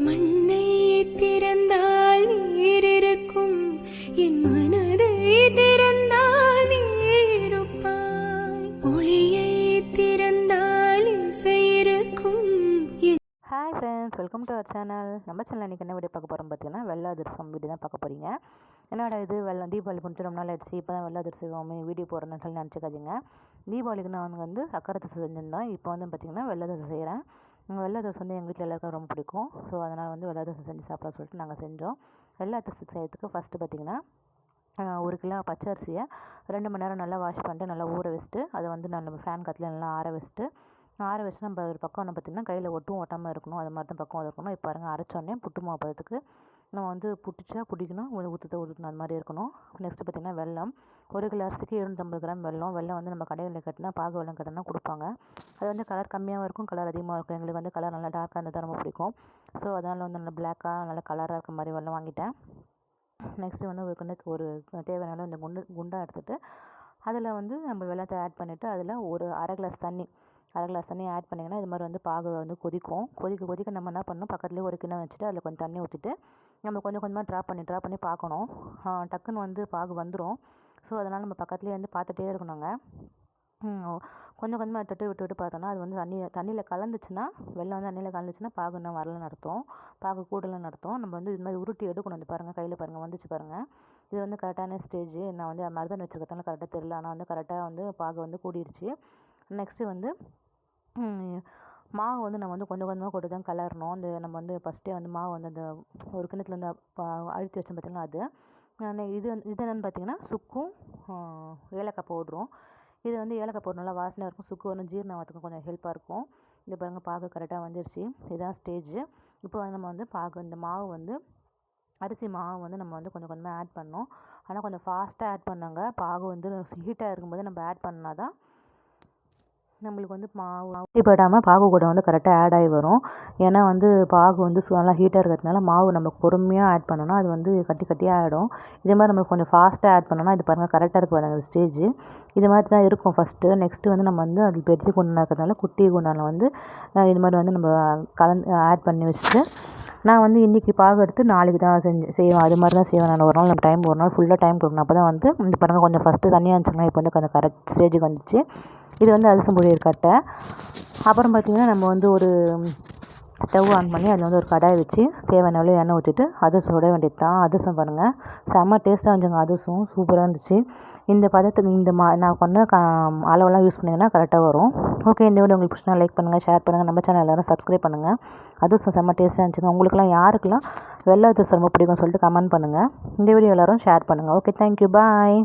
மண்ணை திறந்தால் நீர் இருக்கும், என் மனதை திறந்தால் நீருப்பாய். ஒளியை திறந்தால் இசை இருக்கும். Hi friends, welcome to our channel. நம்ம சேனல் இன்றைக்கி என்ன வீடியோ பார்க்க போகிறோம் பார்த்தீங்கன்னா, வெள்ளை அதிரசம் வீடியோ தான் பார்க்க போகிறீங்க. என்னோட இது தீபாவளி முடிச்சு ரொம்ப நாள் ஆயிடுச்சு, இப்போ தான் வெள்ளை அதிரசம் வீடியோ போடுறேன்னு சொல்லி நினச்சிக்காதீங்க. தீபாவளிக்கு நான் வந்து சக்கரை அதிரசம் செஞ்சுருந்தோம். இப்போ வந்து பார்த்திங்கன்னா வெள்ளை அதிரசம் செய்கிறேன். வெள்ளை அதிரசம் வந்து எங்கள் வீட்டில் எல்லாருக்கும் ரொம்ப பிடிக்கும். ஸோ அதனால் வந்து வெள்ளை அதிரசம் செஞ்சு சாப்பிட சொல்லிட்டு நாங்கள் செஞ்சோம். வெள்ளை அதிரசம் செய்யறதுக்கு ஃபஸ்ட்டு பார்த்திங்கன்னா 1 கிலோ பச்சை அரிசியை 2 மணி நேரம் நல்லா வாஷ் பண்ணிட்டு நல்லா ஊற வச்சுட்டு அதை வந்து நம்ம ஃபேன் காற்றுல நல்லா ஆற வச்சுட்டு நம்ம ஒரு பக்கம் வந்து பார்த்திங்கன்னா கையில் ஒட்டாமல் இருக்கணும். அது மாதிரி தான் பக்கம் இருக்கணும். இப்போ பாருங்கள், அரைச்சோடனே புட்டு மாவு பதத்துக்கு நம்ம வந்து பிடிக்கணும், ஊற்றணும், அது மாதிரி இருக்கணும். நெக்ஸ்ட்டு பார்த்திங்கன்னா வெல்லம். 1 கிலோ அரிசிக்கு 250 கிராம் வெல்லம். வந்து நம்ம கடையில் கட்டினா பாகு வெல்லம் கட்டினா கொடுப்பாங்க. அது வந்து கலர் கம்மியாகவும் இருக்கும், கலர் அதிகமாக இருக்கும். எங்களுக்கு வந்து கலர் நல்லா டார்க்காக இருந்தால் தான் ரொம்ப பிடிக்கும். ஸோ அதனால் வந்து நல்லா பிளாக்காக நல்லா கலராக இருக்க மாதிரி வெல்லம் வாங்கிட்டேன். நெக்ஸ்ட்டு வந்து ஒரு தேவையான அளவு இந்த குண்டா எடுத்துகிட்டு அதில் வந்து நம்ம வெல்லத்தை ஆட் பண்ணிவிட்டு அதில் ஒரு அரை கிளாஸ் தண்ணி ஆட் பண்ணிங்கன்னா இது மாதிரி வந்து பாகு வந்து கொதிக்க நம்ம என்ன பண்ணணும், பக்கத்துலேயே ஒரு கிண்ணம் வச்சுட்டு அதில் கொஞ்சம் தண்ணி ஊற்றிட்டு நம்ம கொஞ்சம் கொஞ்சமாக ட்ராப் பண்ணி பார்க்கணும். டக்குன்னு வந்து பாகு வந்துடும். ஸோ அதனால் நம்ம பக்கத்துலேயே வந்து பார்த்துட்டே இருக்கணுங்க. கொஞ்சம் கொஞ்சமாக விட்டு பார்த்தோன்னா அது வந்து தண்ணியில் கலந்துச்சுன்னா, வெல்லம் வந்து தண்ணியில் கலந்துச்சுன்னா பாகு இன்னும் வரலன்னு அர்த்தம், பாகு கூடலன்னு அர்த்தம். நம்ம வந்து இது மாதிரி உருட்டி எடுக்கணும். வந்து பாருங்கள், கையில் பாருங்கள், வந்துச்சு பாருங்கள். இது வந்து கரெக்டான ஸ்டேஜ். நான் வந்து மருதாணி வச்சுருக்கிறதுனால கரெக்டாக தெரியல, ஆனால் வந்து கரெக்டாக வந்து பாகு வந்து கூடிடுச்சு. நெக்ஸ்ட்டு வந்து மாவு வந்து நம்ம வந்து கொஞ்சம் கொஞ்சமாக போட்டு தான் கலரணும். நம்ம வந்து ஃபஸ்ட்டே வந்து மாவு வந்து அந்த ஒரு கிண்ணத்தில் வந்து அழுத்தி வச்சோம் பார்த்திங்கன்னா அது. இது என்னென்னு பார்த்திங்கன்னா சுக்கும் ஏலக்காய் பவுடரும். இது வந்து ஏலக்காய் பவுடர் நல்லா வாசனையாக இருக்கும். சுக்கு வந்து ஜீரணம் ஆகிறதுக்கும் கொஞ்சம் ஹெல்ப்பாக இருக்கும். இது பாருங்கள், பாகு கரெக்டாக வந்துருச்சு. இதுதான் ஸ்டேஜ். இப்போ வந்து நம்ம வந்து இந்த மாவு வந்து அரிசி மாவு வந்து நம்ம வந்து கொஞ்சம் கொஞ்சமாக ஆட் பண்ணோம். ஆனால் கொஞ்சம் ஃபாஸ்ட்டாக ஆட் பண்ணாங்க. பாகு வந்து ஹீட்டாக இருக்கும்போது நம்ம ஆட் பண்ணால் தான் நம்மளுக்கு வந்து மாவு படாமல் பாகு கூட வந்து கரெக்டாக ஆட் ஆகி வரும். ஏன்னா வந்து பாகு வந்து நல்லா ஹீட்டாக இருக்கிறதுனால மாவு நம்ம பொறுமையாக ஆட் பண்ணோன்னா அது வந்து கட்டியாக ஆகிடும். இதே மாதிரி நம்ம கொஞ்சம் ஃபாஸ்ட்டாக ஆட் பண்ணோன்னா இது பாருங்கள் கரெக்டாக இருக்குது பாருங்கள் ஸ்டேஜ். இது மாதிரி தான் இருக்கும் ஃபஸ்ட்டு. நெக்ஸ்ட்டு வந்து நம்ம வந்து அது பெரிய குண்டாக இருக்கிறதுனால குட்டி குண்டானில் வந்து இது மாதிரி வந்து நம்ம ஆட் பண்ணி வச்சுட்டு நான் வந்து இன்றைக்கி பாகு எடுத்து நாளைக்கு தான் செய்வேன். அது மாதிரி தான் செய்வேன் நான். ஒரு நாள் ஃபுல்லாக டைம் கொடுக்கணும். அப்போ தான் வந்து இந்த பாருங்கள் கொஞ்சம் ஃபஸ்ட்டு தண்ணியாக இருந்துச்சுன்னா இப்போ வந்து கொஞ்சம் கரெக்ட் ஸ்டேஜுக்கு வந்துச்சு. இது வந்து அதிரசம் புழியற கட்டை. அப்புறம் பார்த்திங்கன்னா நம்ம வந்து ஒரு ஸ்டவ் ஆன் பண்ணி அதில் வந்து ஒரு கடாய் வச்சு தேவையான அளவு எண்ணெய் ஊற்றிட்டு அதிரசம் சுட வேண்டியது தான். அதிரசம் பாருங்கள், செம்ம டேஸ்ட்டாக இருந்துச்சுங்க. அதிரசம் சூப்பராக இருந்துச்சு. இந்த பதத்துக்கு நான் பண்ண அளவெல்லாம் யூஸ் பண்ணிங்கன்னா கரெக்டாக வரும். ஓகே, இந்த வீடியோ உங்களுக்கு பிடிச்சினா லைக் பண்ணுங்கள், ஷேர் பண்ணுங்கள், நம்ம சேனல் எல்லோரும் சப்ஸ்கிரைப் பண்ணுங்கள். அதிரசம் செம்ம டேஸ்ட்டாக இருந்துச்சுங்க. உங்களுக்குலாம் யாருக்கெல்லாம் வெள்ளை அதிரசம் ரொம்ப பிடிக்கும்னு சொல்லிட்டு கமெண்ட் பண்ணுங்கள். இந்த வீடியோ எல்லோரும் ஷேர் பண்ணுங்கள். ஓகே, தேங்க்யூ, பாய்.